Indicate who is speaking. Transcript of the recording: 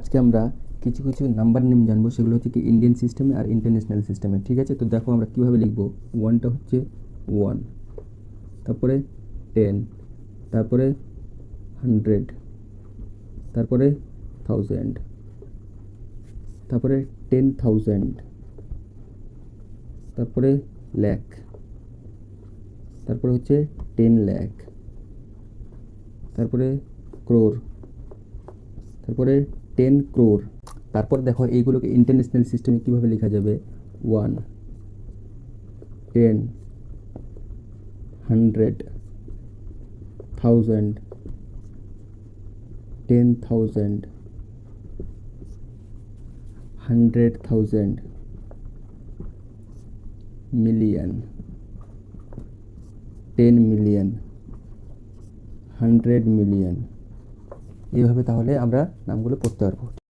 Speaker 1: আজকে আমরা কিছু কিছু নাম্বার নেম জানবো, সেগুলো হচ্ছে কি ইন্ডিয়ান সিস্টেমে আর ইন্টারন্যাশনাল সিস্টেমে। ঠিক আছে, তো দেখো আমরা কীভাবে লিখবো। ওয়ানটা হচ্ছে 1, তারপরে 10, তারপরে 100, তারপরে 1000, তারপরে 10,000, তারপরে লাখ, তারপরে হচ্ছে 10 লাখ, তারপরে ক্রোর, তারপরে 10 ক্রোর। তারপর দেখো এইগুলোকে ইন্টারন্যাশনাল সিস্টেমে কীভাবে লেখা যাবে। 1, 10, 100, 1000, 10,000, 100,000, মিলিয়ন, 10 মিলিয়ন, 100 মিলিয়ন। এইভাবে তাহলে আমরা নামগুলো পড়তে পারবো।